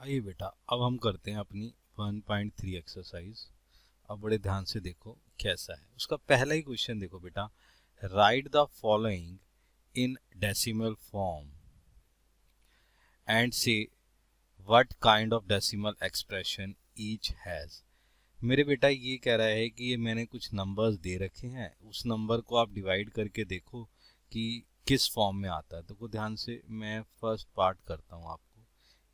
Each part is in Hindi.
आइए बेटा, अब हम करते हैं अपनी 1.3 एक्सरसाइज। अब बड़े ध्यान से देखो कैसा है। उसका पहला ही क्वेश्चन देखो बेटा, write the following in decimal form and say what kind of decimal expression each has. मेरे बेटा ये कह रहा है कि ये मैंने कुछ नंबर्स दे रखे हैं, उस नंबर को आप डिवाइड करके देखो कि किस फॉर्म में आता है। तो ध्यान से मैं फर्स्ट पार्ट करता हूँ आपको।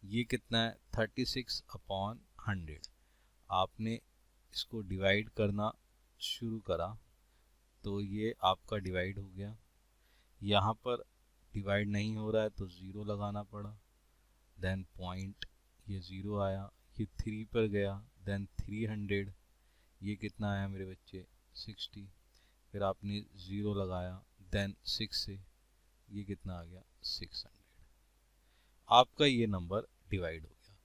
ये कितना है? 36/100। आपने इसको डिवाइड करना शुरू करा तो ये आपका डिवाइड हो गया। यहाँ पर डिवाइड नहीं हो रहा है तो ज़ीरो लगाना पड़ा, देन पॉइंट, ये ज़ीरो आया, ये 3 पर गया, देन 300, ये कितना आया मेरे बच्चे? 60। फिर आपने ज़ीरो लगाया, देन 6 से ये कितना आ गया? 600। आपका ये नंबर डिवाइड हो गया।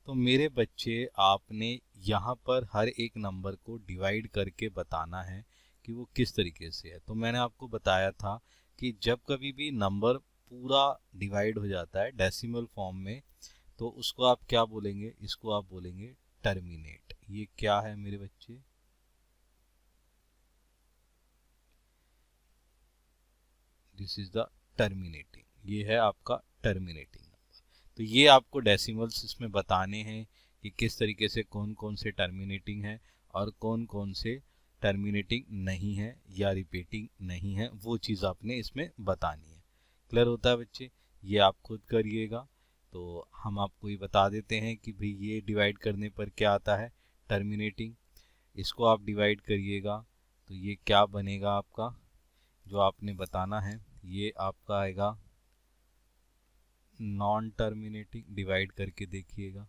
तो मेरे बच्चे आपने यहाँ पर हर एक नंबर को डिवाइड करके बताना है कि वो किस तरीके से है। तो मैंने आपको बताया था कि जब कभी भी नंबर पूरा डिवाइड हो जाता है डेसिमल फॉर्म में तो उसको आप क्या बोलेंगे? इसको आप बोलेंगे टर्मिनेट। ये क्या है मेरे बच्चे? This is the terminating. ये है आपका टर्मिनेटिंग नंबर। तो ये आपको डेसिमल्स इसमें बताने हैं कि किस तरीके से कौन कौन से टर्मिनेटिंग है और कौन कौन से टर्मिनेटिंग नहीं है या रिपीटिंग नहीं है, वो चीज़ आपने इसमें बतानी है। क्लियर होता है बच्चे? ये आप खुद करिएगा। तो हम आपको ये बता देते हैं कि भाई ये डिवाइड करने पर क्या आता है? टर्मिनेटिंग। इसको आप डिवाइड करिएगा तो ये क्या बनेगा आपका? जो आपने बताना है ये आपका आएगा नॉन टर्मिनेटिंग। डिवाइड करके देखिएगा।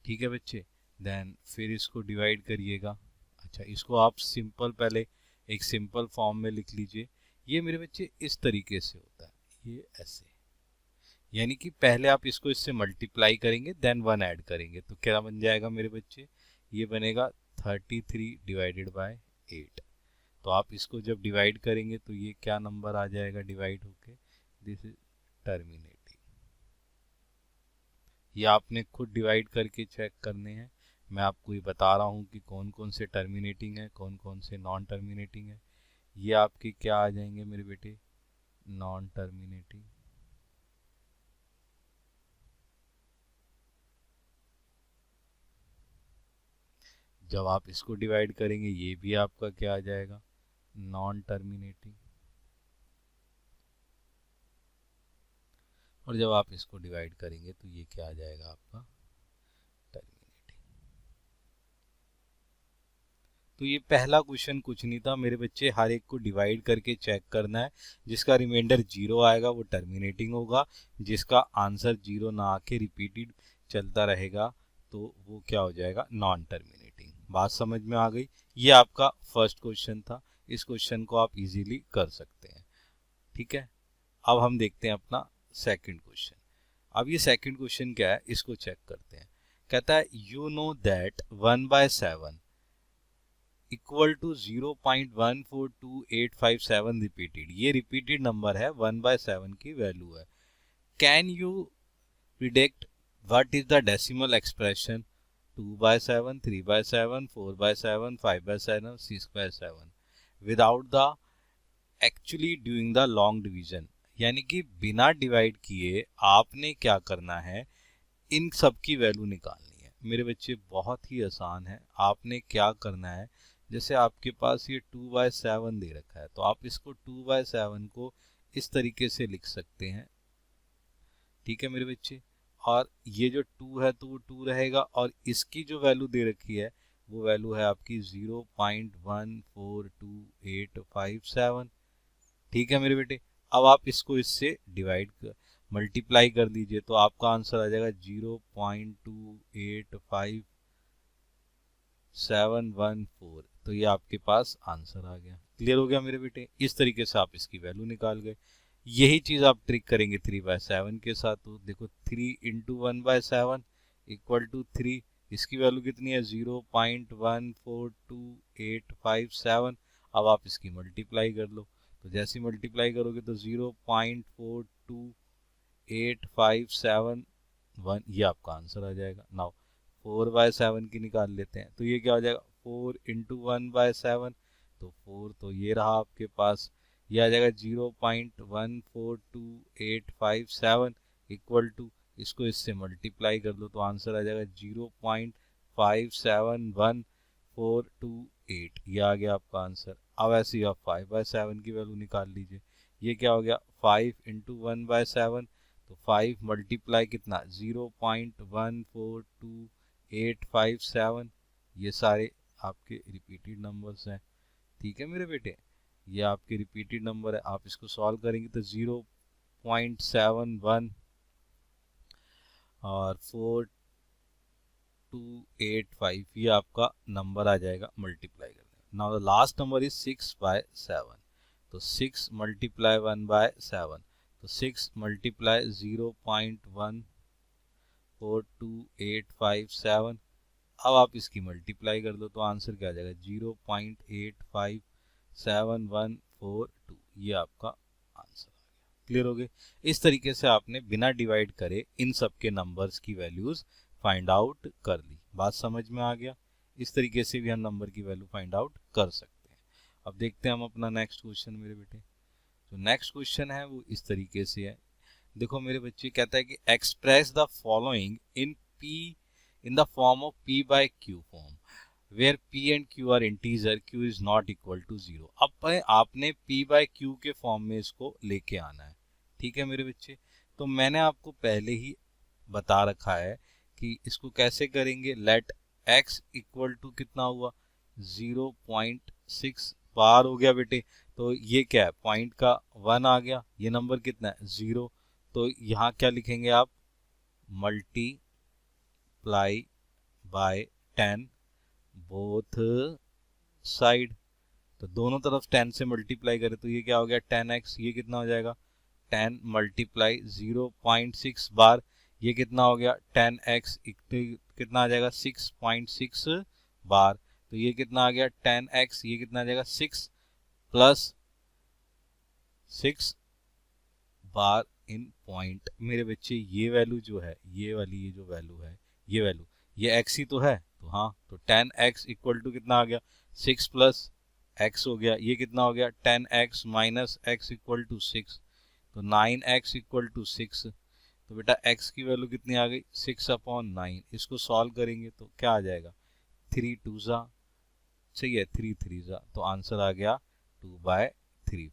ठीक है बच्चे, देन फिर इसको डिवाइड करिएगा। अच्छा, इसको आप सिंपल पहले एक सिंपल फॉर्म में लिख लीजिए। ये मेरे बच्चे इस तरीके से होता है, ये ऐसे, यानी कि पहले आप इसको इससे मल्टीप्लाई करेंगे देन 1 ऐड करेंगे तो क्या बन जाएगा मेरे बच्चे? ये बनेगा 33/8। तो आप इसको जब डिवाइड करेंगे तो ये क्या नंबर आ जाएगा डिवाइड होके? This is terminating. ये आपने खुद डिवाइड करके चेक करने हैं। मैं आपको ये बता रहा हूँ कि कौन कौन से टर्मिनेटिंग है, कौन कौन से नॉन टर्मिनेटिंग है। ये आपके क्या आ जाएंगे मेरे बेटे? Non terminating. जब आप इसको डिवाइड करेंगे ये भी आपका क्या आ जाएगा? Non terminating. और जब आप इसको डिवाइड करेंगे तो ये क्या आ जाएगा आपका? टर्मिनेटिंग। तो ये पहला क्वेश्चन कुछ नहीं था मेरे बच्चे, हर एक को डिवाइड करके चेक करना है। जिसका रिमाइंडर जीरो आएगा वो टर्मिनेटिंग होगा, जिसका आंसर जीरो ना आके रिपीटेड चलता रहेगा तो वो क्या हो जाएगा? Non terminating. बात समझ में आ गई? ये आपका फर्स्ट क्वेश्चन था। इस क्वेश्चन को आप इजीली कर सकते हैं। ठीक है, अब हम देखते हैं अपना सेकंड क्वेश्चन। अब ये सेकंड क्वेश्चन क्या है इसको चेक करते हैं। कहता है you know that 1/7 equal to 0.142857 repeated. ये रिपीटेड नंबर है, 1/7 की वैल्यू है। Can you predict what is the decimal expression 2/7, 3/7, 4/7, 5/7, 6/7 without the actually doing the long division. यानी कि बिना डिवाइड किए आपने क्या करना है? इन सब की वैल्यू निकालनी है। मेरे बच्चे बहुत ही आसान है। आपने क्या करना है, जैसे आपके पास ये 2/7 दे रखा है तो आप इसको 2/7 को इस तरीके से लिख सकते हैं। ठीक है मेरे बच्चे, और ये जो 2 है तो वो 2 रहेगा और इसकी जो वैल्यू दे रखी है वो वैल्यू है आपकी 0.142857। ठीक है मेरे बेटे, अब आप इसको इससे डिवाइड मल्टीप्लाई कर दीजिए तो आपका आंसर आ जाएगा 0.285714। तो ये आपके पास आंसर आ गया। क्लियर हो गया मेरे बेटे? इस तरीके से आप इसकी वैल्यू निकाल गए। यही चीज आप ट्रिक करेंगे 3/7 के साथ। तो देखो 3 × 1/7 इक्वल टू 3, इसकी वैल्यू कितनी है 0.142857। अब आप इसकी मल्टीप्लाई कर लो, तो जैसी मल्टीप्लाई करोगे तो 0.42857 ये आपका आंसर आ जाएगा। नाउ 4/7 की निकाल लेते हैं, तो ये क्या हो जाएगा 4 इंटू 1/7, तो 4 तो ये रहा आपके पास, ये आ जाएगा 0.142857 इक्वल टू, इसको इससे मल्टीप्लाई कर लो तो आंसर आ जाएगा 0.571428, ये आ गया आपका आंसर। अब ऐसे ही आप 5/7 की वैल्यू निकाल लीजिए, ये क्या हो गया 5 इंटू 1/7, तो 5 मल्टीप्लाई कितना 0.142857, ये सारे आपके रिपीटेड नंबर्स हैं। ठीक है मेरे बेटे, ये आपके रिपीटेड नंबर है, आप इसको सॉल्व करेंगे तो 0.71 और 4285 ये आपका नंबर आ जाएगा मल्टीप्लाई करने। Now the last number is 6/7, तो 6 मल्टीप्लाई 1/7, तो 6 मल्टीप्लाई 0.142857। अब आप इसकी मल्टीप्लाई कर दो तो आंसर क्या आ जाएगा 0.857142, ये आपका आंसर आ गया। क्लियर हो गए? इस तरीके से आपने बिना डिवाइड करे इन सब के नंबर्स की वैल्यूज फाइंड आउट कर ली। बात समझ में आ गया? इस तरीके से भी हम नंबर की वैल्यू फाइंड आउट कर सकते हैं। अब देखते हैं हम अपना नेक्स्ट क्वेश्चन मेरे बेटे। तो नेक्स्ट क्वेश्चन है वो इस तरीके से है, देखो मेरे बच्चे, कहता है कि express the following in P in the form of p by q form where p and q are integer, q is not equal to 0। अब आपने p by q के फॉर्म में इसको लेके आना है। ठीक है मेरे बच्चे, तो मैंने आपको पहले ही बता रखा है कि इसको कैसे करेंगे। लेट x इक्वल टू कितना हुआ 0.6 बार हो गया बेटे, तो ये क्या है पॉइंट का 1 आ गया, ये नंबर कितना है 0, तो यहाँ क्या लिखेंगे आप मल्टीप्लाई बाय 10 बोथ साइड, तो दोनों तरफ 10 से मल्टीप्लाई करें तो ये क्या हो गया 10x, ये कितना हो जाएगा 10 मल्टीप्लाई 0.6 बार, ये कितना हो गया 10x, कितना आ जाएगा 6.6 बार, तो ये कितना आ गया 10x, ये कितना आ जाएगा 6 प्लस 6 बार इन पॉइंट। मेरे बच्चे ये वैल्यू जो है, ये वाली ये जो वैल्यू है, ये वैल्यू ये x ही तो है, तो हाँ, तो 10x इक्वल टू कितना आ गया 6 प्लस x हो गया, ये कितना हो गया 10x minus x equal to 6, तो 9x इक्वल टू 6, तो बेटा x की वैल्यू कितनी आ गई 6/9। इसको सॉल्व करेंगे तो क्या आ जाएगा 3 2 जा, सही है 3 3 जा, तो आंसर आ गया 2/3।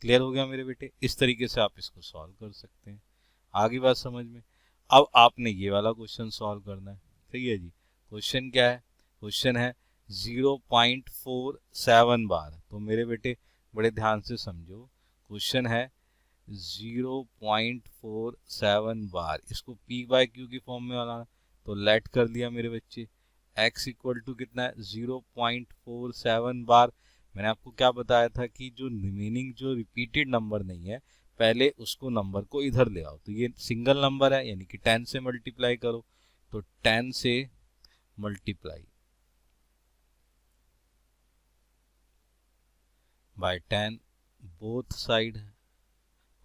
क्लियर हो गया मेरे बेटे? इस तरीके से आप इसको सॉल्व कर सकते हैं। आगे बात समझ में? अब आपने ये वाला क्वेश्चन सॉल्व करना है। सही है जी, क्वेश्चन क्या है, क्वेश्चन है 0.47 बार। तो मेरे बेटे बड़े ध्यान से समझो, क्वेश्चन है 0.47 बार, इसको p बाय q की फॉर्म में लाना, तो लेट कर लिया मेरे बच्चे, x इक्वल टू कितना है 0.47 बार। मैंने आपको क्या बताया था कि जो रिमेनिंग जो रिपीटेड नंबर नहीं है पहले उसको नंबर को इधर ले आओ, तो ये सिंगल नंबर है यानी कि 10 से मल्टीप्लाई करो, तो 10 से मल्टीप्लाई बाय 10 बोथ साइड,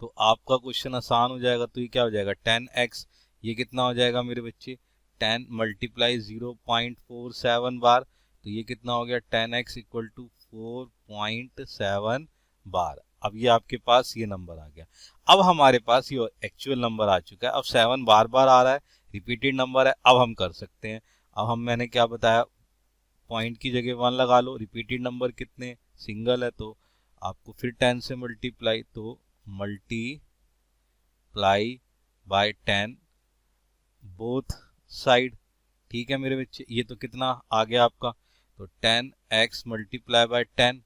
तो आपका क्वेश्चन आसान हो जाएगा। तो ये क्या हो जाएगा 10x, ये कितना हो जाएगा मेरे बच्चे 10 मल्टीप्लाई 0.47 बार, तो ये कितना हो गया 10x इक्वल टू 4.7 बार। अब ये आपके पास ये नंबर आ गया। अब हमारे पास ये एक्चुअल नंबर आ चुका है, अब 7 बार बार आ रहा है, रिपीटेड नंबर है। अब हम कर सकते हैं, अब हम मैंने क्या बताया, पॉइंट की जगह 1 लगा लो, रिपीटेड नंबर कितने सिंगल है, तो आपको फिर 10 से मल्टीप्लाई, तो मल्टीप्लाई बाय 10 बोथ साइड। ठीक है मेरे बच्चे, ये तो कितना आ गया आपका, तो 10x मल्टीप्लाई बाय 10,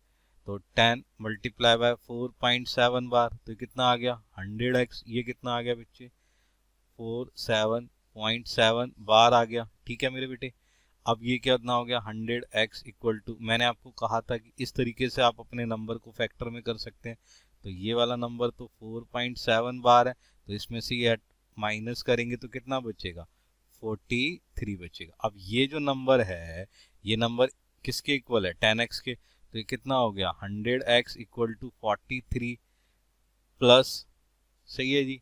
तो 10 मल्टीप्लाई बाय 4.7 बार, तो कितना आ गया 100x, ये कितना आ गया बच्चे 47.7 बार आ गया। ठीक है मेरे बेटे, अब ये कितना हो गया 100x इक्वल टू, मैंने आपको कहा था कि इस तरीके से आप अपने नंबर को फैक्टर में कर सकते हैं। तो ये वाला नंबर तो 4.7 बार है, तो इसमें से ये माइनस करेंगे तो कितना बचेगा 43 बचेगा। अब ये जो नंबर है ये नंबर किसके इक्वल है, 10x के, तो ये कितना हो गया 100x इक्वल टू 43 प्लस, सही है जी,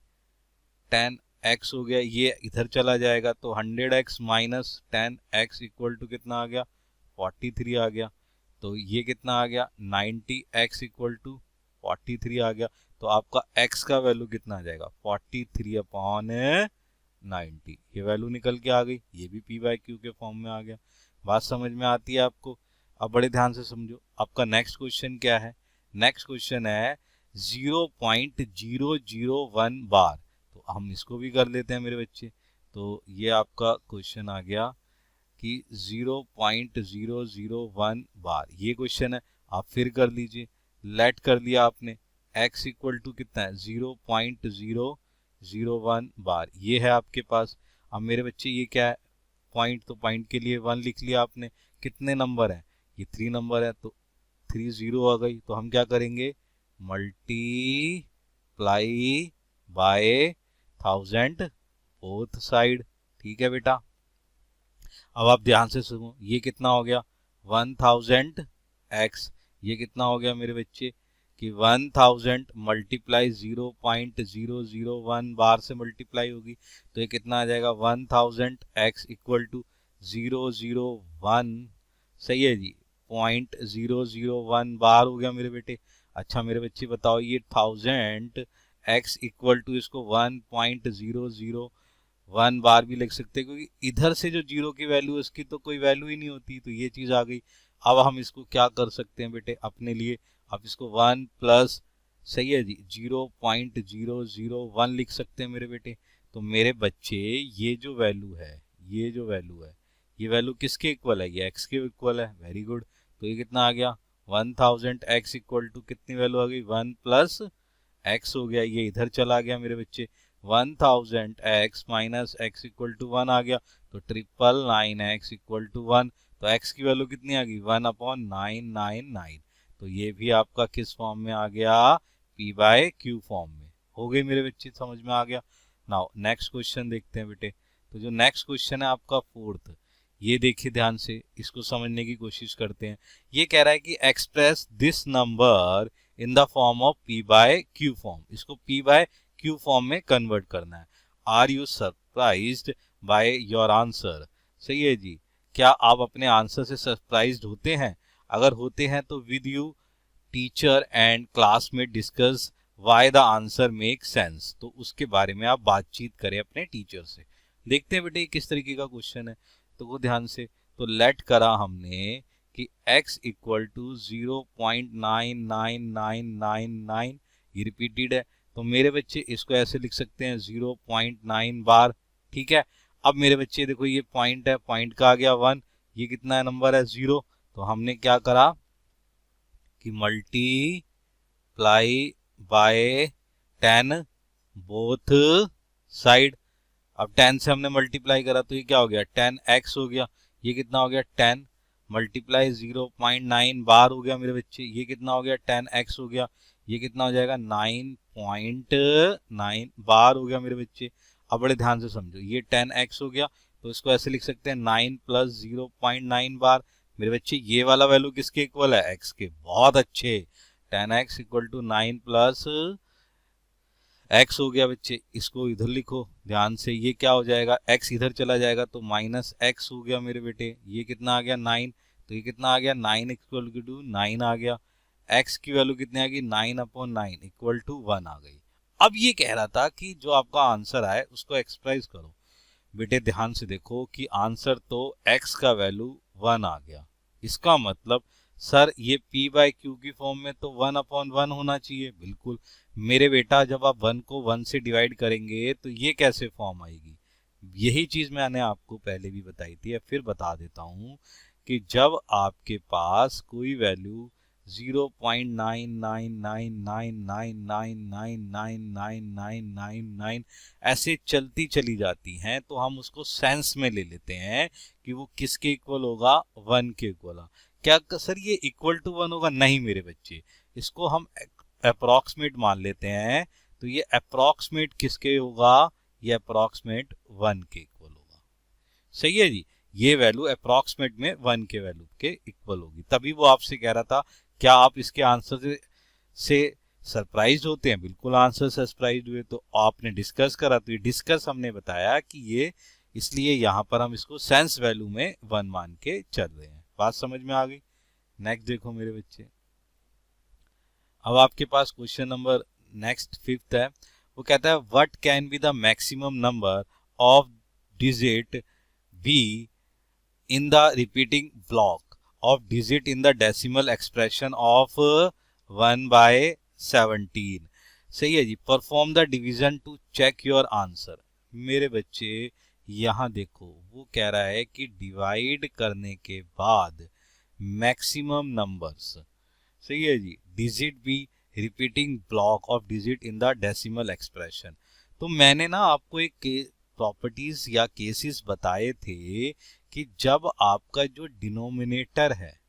10x हो गया, ये इधर चला जाएगा तो 100x minus 10x equal to कितना आ गया 43 आ गया। तो ये कितना आ गया 90x इक्वल टू 43 आ गया। तो आपका x का वैल्यू कितना आ जाएगा 43 अपॉन 90, ये वैल्यू निकल के आ गई। ये भी p बाय क्यू के फॉर्म में आ गया। बात समझ में आती है आपको? अब बड़े ध्यान से समझो, आपका नेक्स्ट क्वेश्चन क्या है। नेक्स्ट क्वेश्चन है 0.001 बार। तो हम इसको भी कर लेते हैं मेरे बच्चे। तो ये आपका क्वेश्चन आ गया कि 0.001 बार, ये क्वेश्चन है। आप फिर कर लीजिए, लेट कर लिया आपने, x इक्वल टू कितना है 0.001 बार, ये है आपके पास। अब मेरे बच्चे ये क्या है, पॉइंट, तो पॉइंट के लिए 1 लिख लिया आपने। कितने नंबर है, ये 3 नंबर है, तो 3 0 आ गई। तो हम क्या करेंगे, मल्टीप्लाई बाय 1000 बोथ साइड। ठीक है बेटा। अब आप ध्यान से सुनो, ये कितना हो गया 1000x, ये कितना हो गया मेरे बच्चे कि 1000 मल्टीप्लाई 0.001 बार से मल्टीप्लाई होगी, तो ये कितना आ जाएगा 1000x इक्वल टू 001, सही है जी, 0.001 बार हो गया मेरे बेटे। अच्छा मेरे बच्चे बताओ, ये 1000x इक्वल टू इसको 1.001 बार भी लिख सकते हैं, क्योंकि इधर से जो जीरो की वैल्यू है उसकी तो कोई वैल्यू ही नहीं होती। तो ये चीज आ गई। अब हम इसको क्या कर सकते हैं बेटे अपने लिए, आप इसको 1 प्लस, सही है जी, 0.001 लिख सकते हैं मेरे बेटे। तो मेरे बच्चे ये जो वैल्यू है, ये जो वैल्यू है, ये वैल्यू किसके इक्वल है, ये x के इक्वल है। Very good. तो ये कितना आ गया 1000x इक्वल टू कितनी वैल्यू आ गई 1 प्लस x हो गया, ये इधर चला गया मेरे बच्चे, 1000x minus x equal to 1 आ गया, तो 999x इक्वल टू 1। तो x की वैल्यू कितनी आ गई 1/999। तो ये भी आपका किस फॉर्म में आ गया, p बाय q फॉर्म में। हो गई मेरे बच्चे, समझ में आ गया। नाउ नेक्स्ट क्वेश्चन देखते हैं बेटे। तो जो नेक्स्ट क्वेश्चन है आपका 4th, ये देखिए ध्यान से, इसको समझने की कोशिश करते हैं। ये कह रहा है कि express this number in the form of p by q form, इसको p बाय q फॉर्म में कन्वर्ट करना है। Are you surprised by your answer, सही है जी, क्या आप अपने आंसर से सरप्राइज्ड होते हैं? अगर होते हैं तो with you teacher and class में discuss why the answer make sense, तो उसके बारे में आप बातचीत करें अपने टीचर से। देखते हैं बेटे किस तरीके का क्वेश्चन है, तो वो ध्यान से। तो लेट करा हमने कि x इक्वल टू 0.99999, ये रिपीटेड है, तो मेरे बच्चे इसको ऐसे लिख सकते हैं 0.9 बार। ठीक है। अब मेरे बच्चे देखो, ये पॉइंट है, पॉइंट का आ गया 1, ये कितना है नंबर है 0, तो हमने क्या करा कि मल्टीप्लाई बाय 10 बोथ साइड। अब 10 से हमने मल्टीप्लाई करा तो ये क्या हो गया 10x हो गया, ये कितना हो गया 10 मल्टीप्लाई 0.9 बार हो गया मेरे बच्चे, ये कितना हो गया 10x हो गया, ये कितना हो जाएगा 9.9 बार हो गया मेरे बच्चे। अब बड़े ध्यान से समझो, ये 10x हो गया, तो इसको ऐसे लिख सकते हैं 9 प्लस 0.9 बार। मेरे बच्चे ये वाला वैल्यू किसके इक्वल है, x के। बहुत अच्छे, 10x equal to 9 plus x हो गया बच्चे, इसको इधर लिखो ध्यान से, ये क्या हो जाएगा x इधर चला जाएगा तो माइनस x हो गया मेरे बेटे, ये कितना आ गया 9, तो ये कितना आ गया 9 इक्वल टू 9 आ गया। x की वैल्यू कितनी आ गई 9/9 इक्वल टू 1 आ गई। अब ये कह रहा था कि जो आपका आंसर आए उसको एक्सप्रेस करो। बेटे ध्यान से देखो कि आंसर तो x का वैल्यू 1 आ गया, इसका मतलब सर ये p बाय क्यू की फॉर्म में तो 1/1 होना चाहिए। बिल्कुल मेरे बेटा, जब आप 1 को 1 से डिवाइड करेंगे तो ये कैसे फॉर्म आएगी, यही चीज मैंने आपको पहले भी बताई थी, फिर बता देता हूं कि जब आपके पास कोई वैल्यू 0.99999999999 ऐसे चलती चली जाती हैं तो हम उसको सेंस में ले लेते हैं कि वो किसके इक्वल होगा 1 के इक्वल। क्या सर ये इक्वल टू 1 होगा? नहीं मेरे बच्चे, इसको हम अप्रॉक्सीमेट मान लेते हैं। तो ये अप्रॉक्सीमेट किसके होगा, ये अप्रॉक्सीमेट 1 के इक्वल होगा। सही है जी। ये वैल्यू अप्रॉक्सीमेट में 1 के वैल्यू के इक्वल होगी, तभी वो आपसे कह रहा था क्या आप इसके आंसर से सरप्राइज होते हैं। बिल्कुल आंसर सरप्राइज हुए। तो आपने डिस्कस करा, तो ये डिस्कस हमने बताया कि ये इसलिए यहाँ पर हम इसको सेंस वैल्यू में 1 मान के चल रहे हैं। बात समझ में आ गई। नेक्स्ट देखो मेरे बच्चे, अब आपके पास क्वेश्चन नंबर नेक्स्ट 5th है। वो कहता है what can be the maximum number of digit be in the repeating block of digit in the decimal expression of 1 by 17। सही है जी। Perform the division to check your answer. मेरे बच्चे यहाँ देखो, वो कह रहा है कि डिवाइड करने के बाद मैक्सिमम नंबर्स, सही है जी, digit be repeating block of digit in the decimal expression. तो मैंने ना आपको एक प्रॉपर्टीज या केसेस बताए थे कि जब आपका जो डिनोमिनेटर है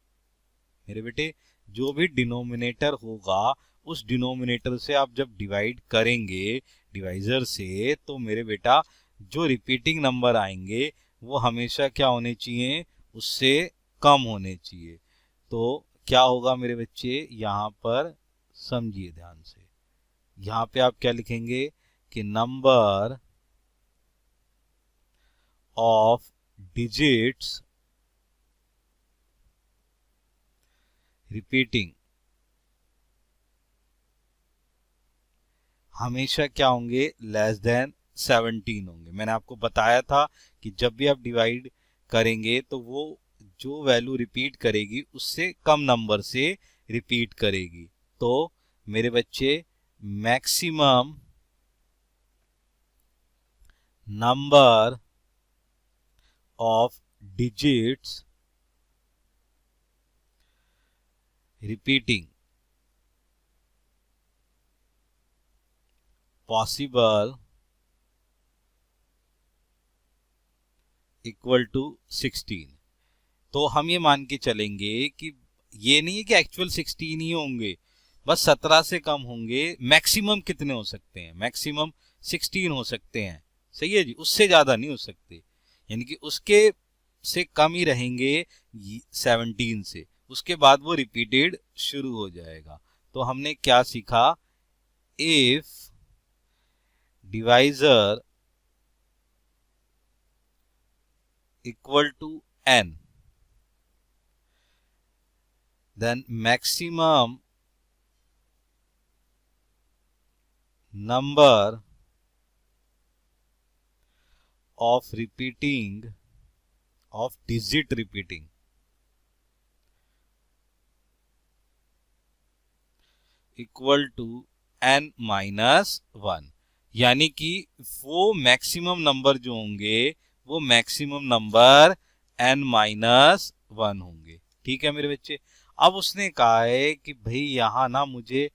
मेरे बेटे, जो भी डिनोमिनेटर होगा उस डिनोमिनेटर से आप जब डिवाइड करेंगे डिवाइजर से, तो मेरे बेटा जो रिपीटिंग नंबर आएंगे वो हमेशा क्या होने चाहिए, उससे कम होने चाहिए। तो क्या होगा मेरे बच्चे, यहाँ पर समझिए ध्यान से। यहाँ पे आप क्या लिखेंगे कि नंबर ऑफ डिजिट्स रिपीटिंग हमेशा क्या होंगे, लेस देन 17 होंगे। मैंने आपको बताया था कि जब भी आप डिवाइड करेंगे तो वो जो वैल्यू रिपीट करेगी उससे कम नंबर से रिपीट करेगी। तो मेरे बच्चे maximum number of digits repeating possible equal to 16। तो हम ये मान के चलेंगे कि ये नहीं है कि एक्चुअल 16 ही होंगे, बस 17 से कम होंगे। मैक्सिमम कितने हो सकते हैं, मैक्सिमम 16 हो सकते हैं। सही है जी, उससे ज्यादा नहीं हो सकते, यानी कि उसके से कम ही रहेंगे 17 से, उसके बाद वो रिपीटेड शुरू हो जाएगा। तो हमने क्या सीखा, if divisor equal to n, then maximum number of digit repeating equal to n minus 1। यानी कि वो मैक्सिमम नंबर जो होंगे वो मैक्सिमम नंबर n माइनस 1 होंगे। ठीक है मेरे बच्चे। अब उसने कहा है कि भाई यहाँ ना मुझे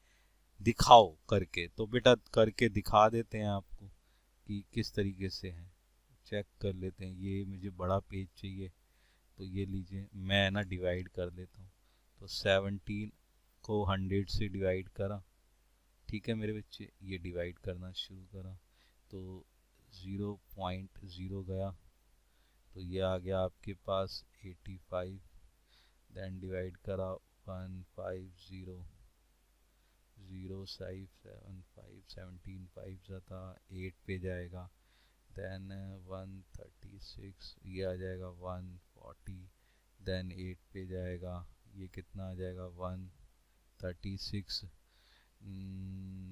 दिखाओ करके, तो बेटा करके दिखा देते हैं आपको कि किस तरीके से है। चेक कर लेते हैं। ये मुझे बड़ा पेज चाहिए, तो ये लीजिए, मैं ना डिवाइड कर देता हूँ। तो 17 को 100 से डिवाइड करा। ठीक है मेरे बच्चे, ये डिवाइड करना शुरू करा तो 0.0 गया, तो ये आ गया आपके पास 85। देन डिवाइड करा 150 0.575 17 5 ज़्यादा 8 पे जाएगा। देन 136, ये आ जाएगा 140। देन 8 पे जाएगा, ये कितना आ जाएगा 136।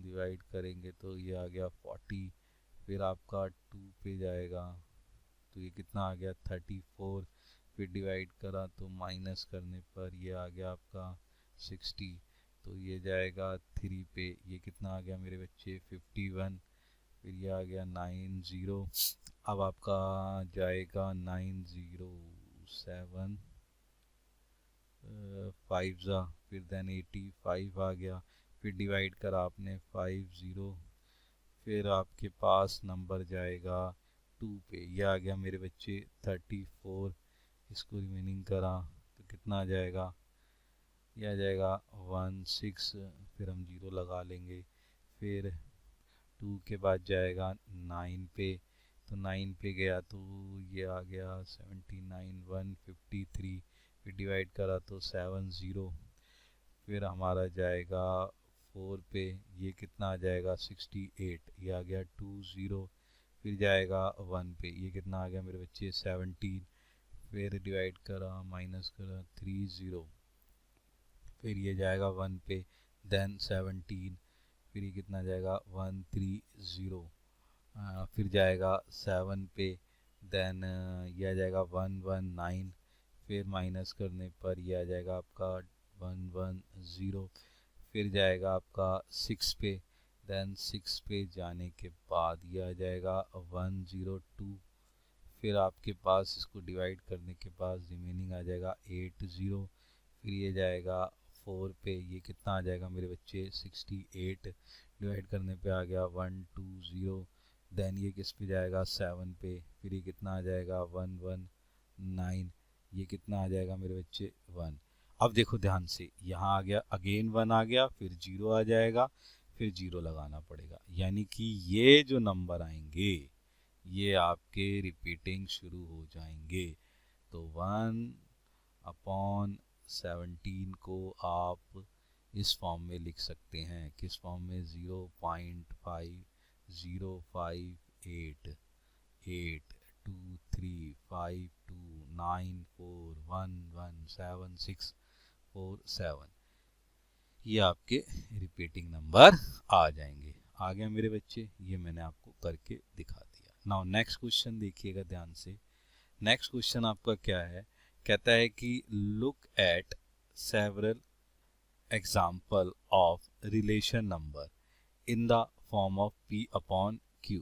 डिवाइड करेंगे तो ये आ गया 40। फिर आपका 2 पे जाएगा तो ये कितना आ गया 34। फिर डिवाइड करा तो माइनस करने पर ये आ गया आपका 60। तो ये जाएगा 3 पे, ये कितना आ गया मेरे बच्चे 51। फिर ये आ गया 90। अब आपका जाएगा 907 5 ज़ा, फिर देन 85 आ गया। फिर डिवाइड करा आपने 50, फिर आपके पास नंबर जाएगा 2 पे, ये आ गया मेरे बच्चे 34। इसको रिमेनिंग करा तो कितना आ जाएगा, ये आ जाएगा 16। फिर हम 0 लगा लेंगे। फिर 2 के बाद जाएगा 9 पे, तो 9 पे गया तो ये आ गया 79 153, फिर डिवाइड करा तो 70, फिर हमारा जाएगा 4 पे, ये कितना आ जाएगा 68, ये आ गया 20, फिर जाएगा 1 पे, ये कितना आ गया मेरे बच्चे 17, फिर डिवाइड करा माइनस करा 30, फिर ये जाएगा 1 पे, देन 17, फिर ये कितना जाएगा 130, फिर जाएगा 7 पे, देन ये आ जाएगा 119, फिर माइनस करने पर ये आ जाएगा आपका 110, फिर जाएगा आपका 6 पे, देन 6 पे जाने के बाद ये आ जाएगा 102, फिर आपके पास इसको डिवाइड करने के बाद रिमेनिंग आ जाएगा 80, फिर ये जाएगा 4 पे, ये कितना आ जाएगा मेरे बच्चे 68, डिवाइड करने पे आ गया 120, देन ये किस पे जाएगा 7 पे, फिर ये कितना आ जाएगा 119, ये कितना आ जाएगा मेरे बच्चे 1। अब देखो ध्यान से, यहाँ आ गया अगेन 1 आ गया, फिर 0 आ जाएगा, फिर 0 लगाना पड़ेगा, यानी कि ये जो नंबर आएंगे ये आपके रिपीटिंग शुरू हो जाएंगे। तो 1/17 को आप इस फॉर्म में लिख सकते हैं, किस फॉर्म में 0.5058 8235294117647, ये आपके रिपीटिंग नंबर आ जाएंगे। आ गया मेरे बच्चे, ये मैंने आपको करके दिखा दिया। नाउ नेक्स्ट क्वेश्चन देखिएगा ध्यान से। नेक्स्ट क्वेश्चन आपका क्या है, कहता है कि look at several example of relation number in the form of p upon q।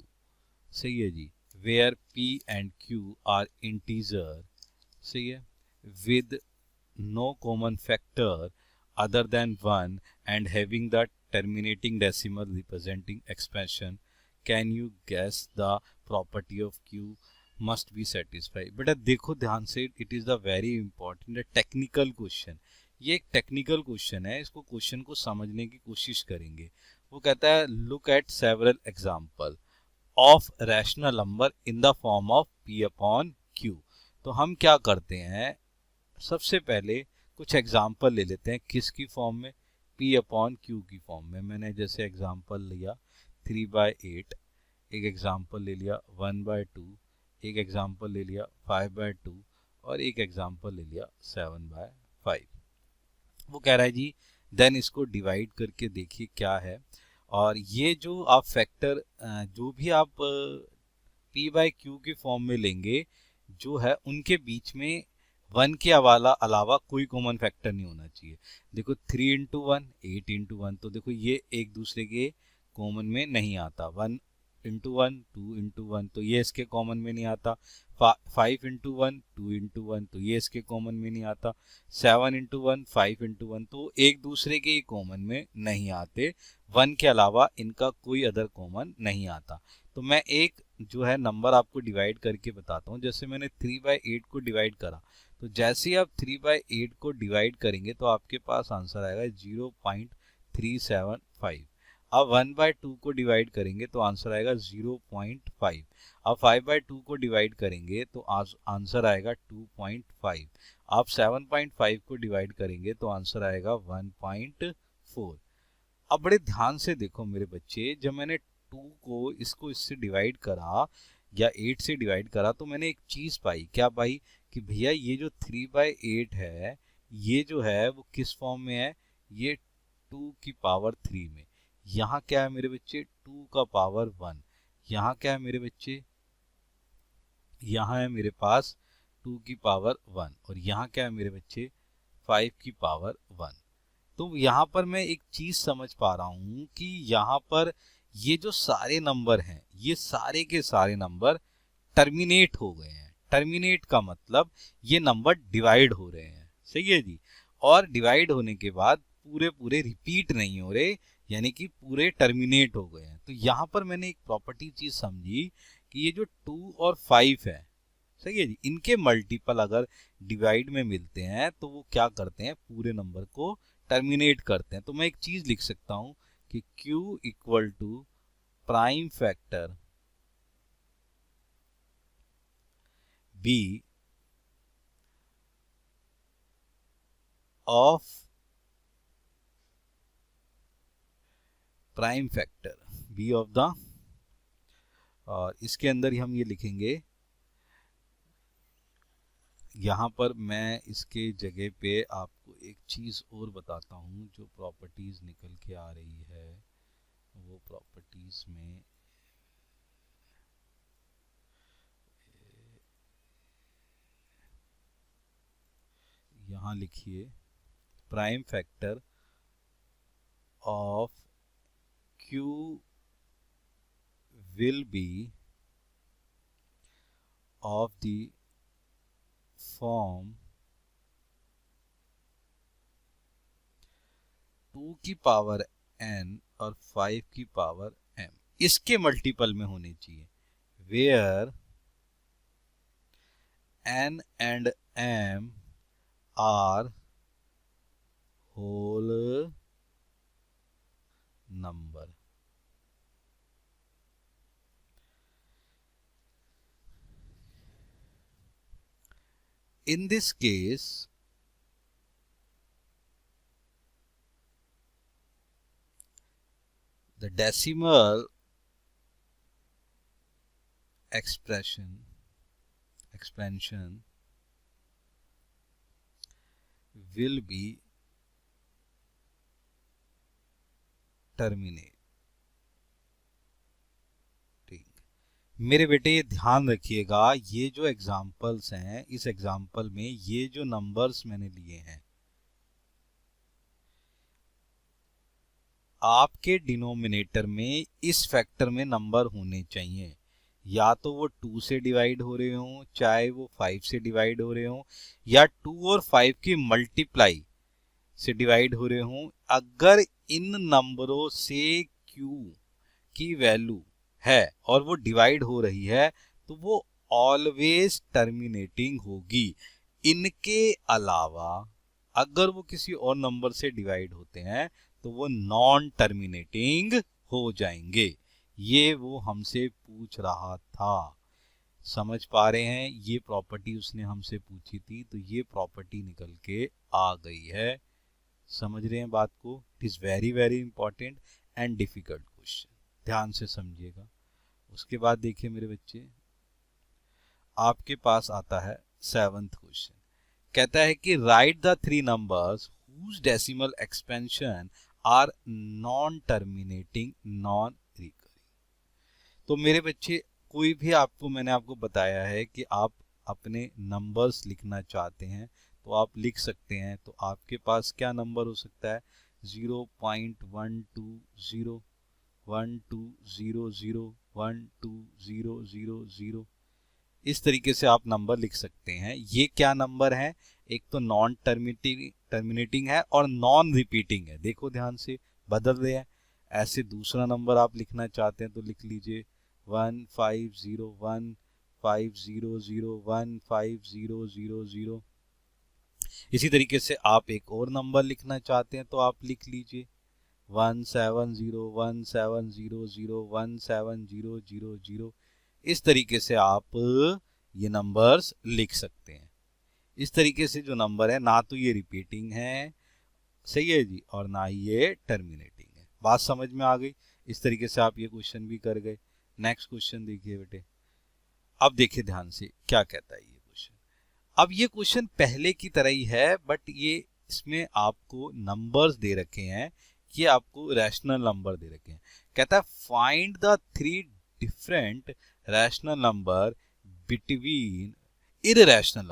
सही है जी, where p and q are integer, सही है, with no common factor other than 1 and having the terminating decimal representing expansion, can you guess the property of q must be satisfied। बेटा देखो ध्यान से, it is the very important technical question. ये एक टेक्निकल क्वेश्चन है, इसको क्वेश्चन को समझने की कोशिश करेंगे। वो कहता है look at several example of rational number in the form of p upon q। तो हम क्या करते हैं, सबसे पहले कुछ एग्जाम्पल ले लेते हैं, किसकी फॉर्म में, p अपॉन q की फॉर्म में। मैंने जैसे एग्जाम्पल लिया 3/8, एक एग्जाम्पल ले लिया 1/2, एक एग्जाम्पल ले लिया 5/2 और एक एग्जाम्पल ले लिया 7/5। वो कह रहा है जी देन इसको डिवाइड करके देखिए क्या है, और ये जो आप फैक्टर जो भी आप p/q की फॉर्म में लेंगे, जो है उनके बीच में 1 के अलावा कोई कॉमन फैक्टर नहीं होना चाहिए। देखो 3 इंटू 1 8 इंटू 1, तो देखो ये एक दूसरे के कॉमन में नहीं आता। 1 इंटू 1 2 इंटू 1, तो ये इसके कॉमन में नहीं आता। 5 इंटू 1 2 इंटू 1, तो ये इसके कॉमन में नहीं आता। 7 इंटू 1 5 इंटू 1, तो एक दूसरे के कॉमन में नहीं आते। 1 के अलावा इनका कोई अदर कॉमन नहीं आता। तो मैं एक जो है नंबर आपको डिवाइड करके बताता हूँ। जैसे मैंने 3/8 को डिवाइड करा, तो जैसे ही आप 3/8 को डिवाइड करेंगे तो आपके पास आंसर आएगा 0.375। अब 1/2 को डिवाइड करेंगे तो आंसर आएगा 0.5। अब 5/2 को डिवाइड करेंगे तो आंसर आएगा 2.5। अब 7.5 को डिवाइड करेंगे तो आंसर आएगा 1.4। अब बड़े ध्यान से देखो मेरे बच्चे, जब मैंने 2 को इससे डिवाइड करा या 8 से डिवाइड करा, तो मैंने एक चीज पाई। क्या पाई कि भैया ये जो 3/8 है, ये जो है वो किस फॉर्म में है, ये 2 की पावर 3 में। यहाँ क्या है मेरे बच्चे 2 का पावर 1। यहाँ क्या है मेरे बच्चे, यहाँ है मेरे पास 2 की पावर 1, और यहाँ क्या है मेरे बच्चे 5 की पावर 1। तो यहाँ पर मैं एक चीज समझ पा रहा हूँ कि यहाँ पर ये जो सारे नंबर हैं, ये सारे के सारे नंबर टर्मिनेट हो गए हैं। टर्मिनेट का मतलब ये नंबर डिवाइड हो रहे हैं, सही है जी। और डिवाइड होने के बाद पूरे पूरे रिपीट नहीं हो रहे, यानी कि पूरे टर्मिनेट हो गए हैं। तो यहाँ पर मैंने एक प्रॉपर्टी चीज समझी कि ये जो 2 और 5 है, सही है जी, इनके मल्टीपल अगर डिवाइड में मिलते हैं तो वो क्या करते हैं, पूरे नंबर को टर्मिनेट करते हैं। तो मैं एक चीज लिख सकता हूं कि Q equal to prime factor B of prime factor, B of the, और इसके अंदर ही हम ये लिखेंगे, यहाँ पर मैं इसके जगह पे आपको एक चीज़ और बताता हूँ जो प्रॉपर्टीज निकल के आ रही है। वो प्रॉपर्टीज में यहाँ लिखिए, prime factor of Q will be of the form 2 की पावर n और 5 की पावर m, इसके मल्टीपल में होने चाहिए, where n and m are whole number. In this case, the decimal expansion will be terminating. मेरे बेटे ये ध्यान रखिएगा, ये जो एग्जाम्पल्स हैं, इस एग्जाम्पल में ये जो नंबर्स मैंने लिए हैं, आपके डिनोमिनेटर में इस फैक्टर में नंबर होने चाहिए, या तो वो 2 से डिवाइड हो रहे हो, चाहे वो 5 से डिवाइड हो रहे हो, या 2 और 5 की मल्टीप्लाई से डिवाइड हो रहे हो। अगर इन नंबरों से Q की वैल्यू है और वो डिवाइड हो रही है तो वो ऑलवेज टर्मिनेटिंग होगी। इनके अलावा अगर वो किसी और नंबर से डिवाइड होते हैं तो वो नॉन टर्मिनेटिंग हो जाएंगे। ये वो हमसे पूछ रहा था, समझ पा रहे हैं? ये प्रॉपर्टी उसने हमसे पूछी थी, तो ये प्रॉपर्टी निकल के आ गई है। समझ रहे हैं बात को? It is very very important and difficult question, ध्यान से समझिएगा। उसके बाद देखिए मेरे बच्चे, आपके पास आता है 7th क्वेश्चन। कहता है कि write the 3 numbers whose decimal expansion are non terminating non recurring. तो मेरे बच्चे, कोई भी आपको, मैंने आपको बताया है कि आप अपने नंबर्स लिखना चाहते हैं तो आप लिख सकते हैं। तो आपके पास क्या नंबर हो सकता है? 0.120, 1200, 12000, इस तरीके से आप नंबर लिख सकते हैं। ये क्या नंबर है? एक तो नॉन टर्मिनेटिंग है और नॉन रिपीटिंग है। देखो ध्यान से, बदल रहे हैं। ऐसे दूसरा नंबर आप लिखना चाहते हैं तो लिख लीजिए 1501, 500, 15000। इसी तरीके से आप एक और नंबर लिखना चाहते हैं तो आप लिख लीजिए 170, 1700, 1700। इस तरीके से आप ये नंबर्स लिख सकते हैं। इस तरीके से जो नंबर है, ना तो ये रिपीटिंग है, सही है जी, और ना ही ये टर्मिनेटिंग है। बात समझ में आ गई? इस तरीके से आप ये क्वेश्चन भी कर गए। नेक्स्ट क्वेश्चन देखिए बेटे, अब देखिए ध्यान से क्या कहता है ये क्वेश्चन। अब ये क्वेश्चन पहले की तरह ही है, बट ये इसमें आपको नंबर्स दे रखे हैं, ये आपको रैशनल नंबर दे रखे हैं। कहता है find the 3 different rational number between irrational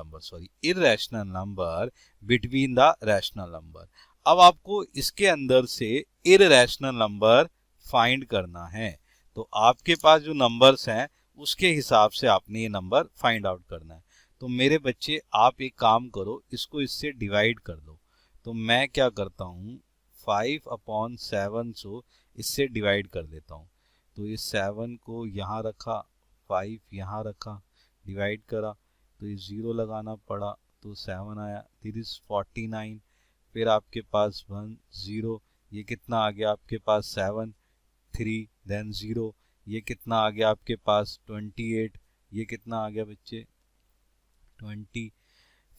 number between the rational number. अब आपको इसके अंदर से इररेशनल नंबर फाइंड करना है। तो आपके पास जो नंबर्स हैं उसके हिसाब से आपने ये नंबर फाइंड आउट करना है। तो मेरे बच्चे, आप एक काम करो, इसको इससे डिवाइड कर दो। तो मैं क्या करता हूँ, 5/7 इससे डिवाइड कर देता हूँ। तो ये 7 को यहाँ रखा, 5 यहाँ रखा, डिवाइड करा, तो ये 0 लगाना पड़ा, तो 7 आया। This is 49। फिर आपके पास 1 0, ये कितना आ गया आपके पास? 7 3 देन 0, ये कितना आ गया आपके पास? 28। ये कितना आ गया बच्चे? 20,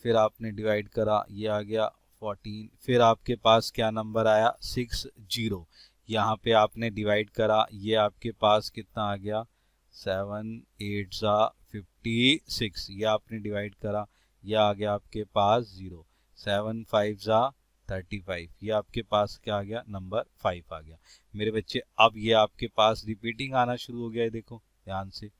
फिर आपने डिवाइड करा, ये आ गया 14, फिर आपके पास क्या नंबर आया 60, यहाँ पे आपने डिवाइड करा, ये आपके पास कितना आ गया 7 8 ज़ा 56, ये आपने डिवाइड करा, ये आ गया आपके पास 0, 7 5 ज़ा 35, ये आपके पास क्या आ गया नंबर 5 आ गया मेरे बच्चे। अब ये आपके पास रिपीटिंग आना शुरू हो गया है, देखो ध्यान से।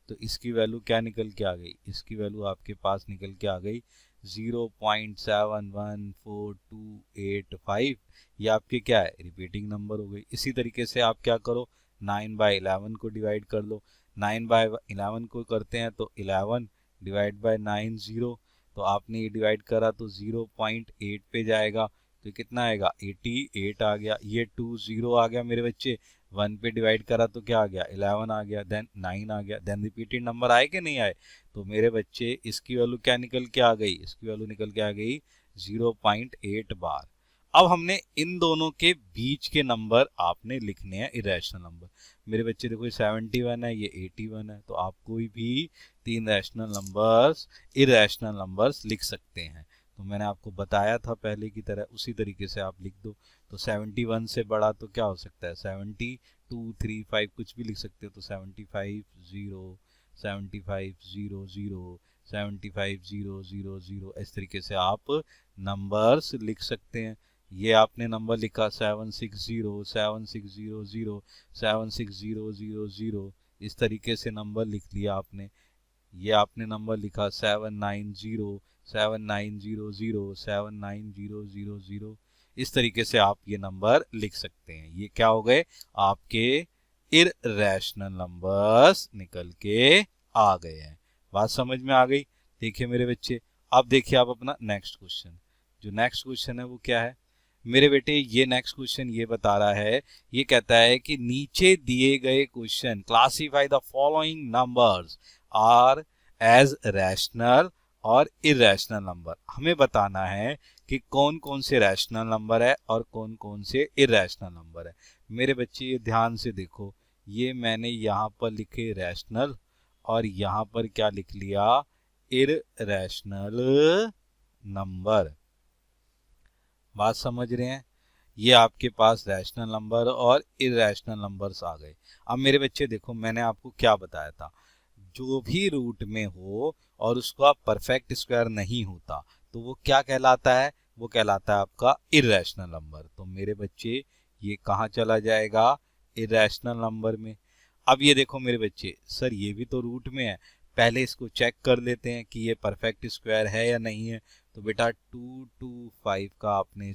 तो इसकी वैल्यू क्या निकल के आ गई, इसकी वैल्यू आपके पास निकल के आ गई 0.714285, ये आपके क्या है रिपीटिंग नंबर हो गई। इसी तरीके से आप क्या करो 9/11 को डिवाइड कर लो, 9/11 को करते हैं तो 11 डिवाइड बाय 9 0, तो आपने ये डिवाइड करा तो 0.8 पे जाएगा, तो कितना आएगा 88 आ गया। ये 2 0 आ गया मेरे बच्चे, 1 पे डिवाइड करा तो क्या आ गया 11 आ गया, देन 9 आ गया, देन रिपीटेड नंबर आए कि नहीं आए। तो मेरे बच्चे इसकी वैल्यू क्या निकल के आ गई, इसकी वैल्यू निकल के आ गई 0.8 बार। अब हमने इन दोनों के बीच के नंबर आपने लिखने हैं इरेशनल नंबर। मेरे बच्चे देखो ये 71 है, ये 81 है, तो आप कोई भी 3 रैशनल नंबर्स इरेशनल नंबर्स लिख सकते हैं। तो मैंने आपको बताया था पहले की तरह, उसी तरीके से आप लिख दो। तो 71 से बड़ा तो क्या हो सकता है 72 3 5 कुछ भी लिख सकते हो, तो 75 0 75 0 0 75 0 0 0, इस तरीके से आप नंबर्स लिख सकते हैं। ये आपने नंबर लिखा 760 7600 76000, इस तरीके से नंबर लिख लिया आपने। ये आपने नंबर लिखा 790 7900 79000, इस तरीके से आप ये नंबर लिख सकते हैं। ये क्या हो गए आपके इररेशनल नंबर्स निकल के आ गए हैं। बात समझ में आ गई। देखिए मेरे बच्चे, अब देखिए आप अपना नेक्स्ट क्वेश्चन। जो नेक्स्ट क्वेश्चन है वो क्या है मेरे बेटे, ये नेक्स्ट क्वेश्चन ये बता रहा है, ये कहता है कि नीचे दिए गए question classify the following numbers are as rational और इरेशनल नंबर। हमें बताना है कि कौन कौन से रैशनल नंबर है और कौन कौन से इरेशनल नंबर है। मेरे बच्चे ये ध्यान से देखो, ये मैंने यहाँ पर लिखे रैशनल और यहाँ पर क्या लिख लिया इरेशनल नंबर। बात समझ रहे हैं। ये आपके पास रैशनल नंबर और इरेशनल नंबर्स आ गए। अब मेरे बच्चे देखो, मैंने आपको क्या बताया था, जो भी रूट में हो और उसका परफेक्ट स्क्वायर नहीं होता तो वो क्या कहलाता है, वो कहलाता है आपका इरेशनल नंबर। तो मेरे बच्चे ये कहाँ चला जाएगा इरेशनल नंबर में। अब ये देखो मेरे बच्चे, सर ये भी तो रूट में है, पहले इसको चेक कर लेते हैं कि ये परफेक्ट स्क्वायर है या नहीं है। तो बेटा 225 का आपने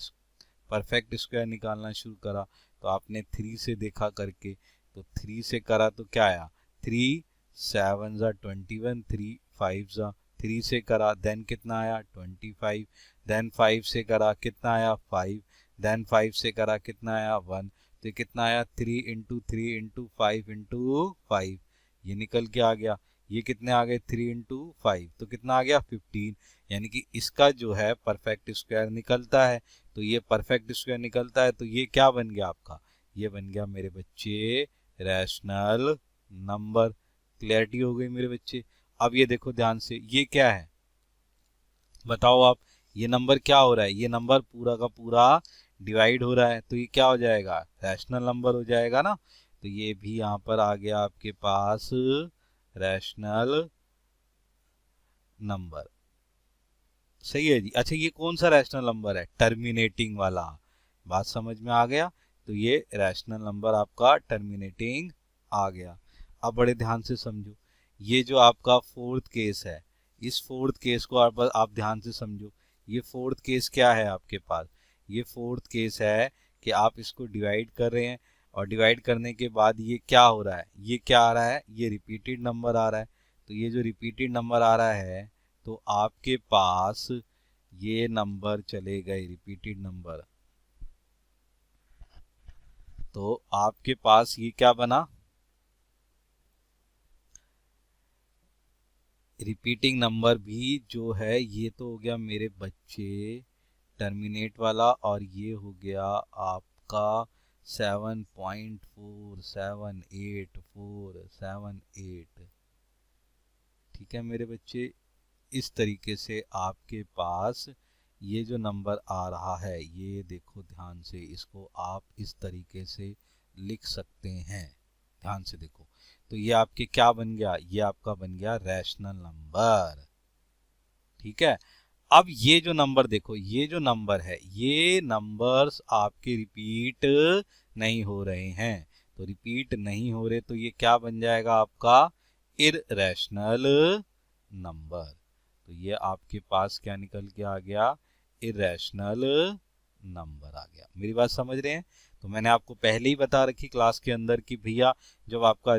परफेक्ट स्क्वायर निकालना शुरू करा, तो आपने 3 से देखा करके, तो 3 से करा तो क्या आया 3 7 ज़ा 21, 3 5 ज़ा, 3 से करा देन कितना आया 25, देन 5 से करा कितना आया 5, देन 5 से करा कितना आया 1, तो ये कितना आया 3 इंटू 3 इंटू 5 इंटू 5, ये निकल के आ गया। ये कितने आ गए 3 इंटू 5, तो कितना आ गया 15, यानी कि इसका जो है परफेक्ट स्क्वायर निकलता है। तो ये परफेक्ट स्क्वायर निकलता है, तो ये क्या बन गया आपका, ये बन गया मेरे बच्चे रैशनल नंबर। क्लैरिटी हो गई मेरे बच्चे। अब ये देखो ध्यान से, ये क्या है बताओ आप, ये नंबर क्या हो रहा है, ये नंबर पूरा का पूरा डिवाइड हो रहा है, तो ये क्या हो जाएगा रैशनल नंबर हो जाएगा ना। तो ये भी यहाँ पर आ गया आपके पास रैशनल नंबर। सही है जी। अच्छा ये कौन सा रैशनल नंबर है, टर्मिनेटिंग वाला। बात समझ में आ गया। तो ये रैशनल नंबर आपका टर्मिनेटिंग आ गया। अब बड़े ध्यान से समझो, ये जो आपका फोर्थ केस है, इस फोर्थ केस को आप ध्यान से समझो। ये फोर्थ केस क्या है आपके पास, ये फोर्थ केस है कि आप इसको डिवाइड कर रहे हैं और डिवाइड करने के बाद ये क्या हो रहा है, ये क्या आ रहा है, ये रिपीटेड नंबर आ रहा है। तो ये जो रिपीटेड नंबर आ रहा है, तो आपके पास ये नंबर चले गए रिपीटेड नंबर, तो आपके पास ये क्या बना रिपीटिंग नंबर भी जो है, ये तो हो गया मेरे बच्चे टर्मिनेट वाला, और ये हो गया आपका 7.47848। ठीक है मेरे बच्चे, इस तरीके से आपके पास ये जो नंबर आ रहा है, ये देखो ध्यान से, इसको आप इस तरीके से लिख सकते हैं। ध्यान से देखो, तो ये आपके क्या बन गया, ये आपका बन गया रैशनल नंबर। ठीक है, अब ये जो नंबर देखो, ये जो नंबर है, ये नंबर्स आपके रिपीट नहीं हो रहे हैं। तो रिपीट नहीं हो रहे तो ये क्या बन जाएगा आपका इररेशनल नंबर। तो ये आपके पास क्या निकल के आ गया, इररेशनल नंबर आ गया। मेरी बात समझ रहे हैं? तो मैंने आपको पहले ही बता रखी क्लास के अंदर कि भैया जब आपका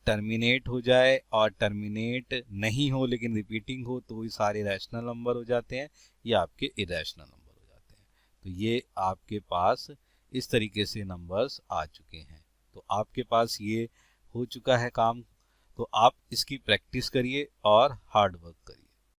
टर्मिनेट हो जाए और टर्मिनेट नहीं हो लेकिन रिपीटिंग हो तो ये सारे रैशनल नंबर हो जाते हैं, ये आपके इरेशनल नंबर हो जाते हैं। तो ये आपके पास इस तरीके से नंबर्स आ चुके हैं। तो आपके पास ये हो चुका है काम। तो आप इसकी प्रैक्टिस करिए और हार्ड वर्क करिए।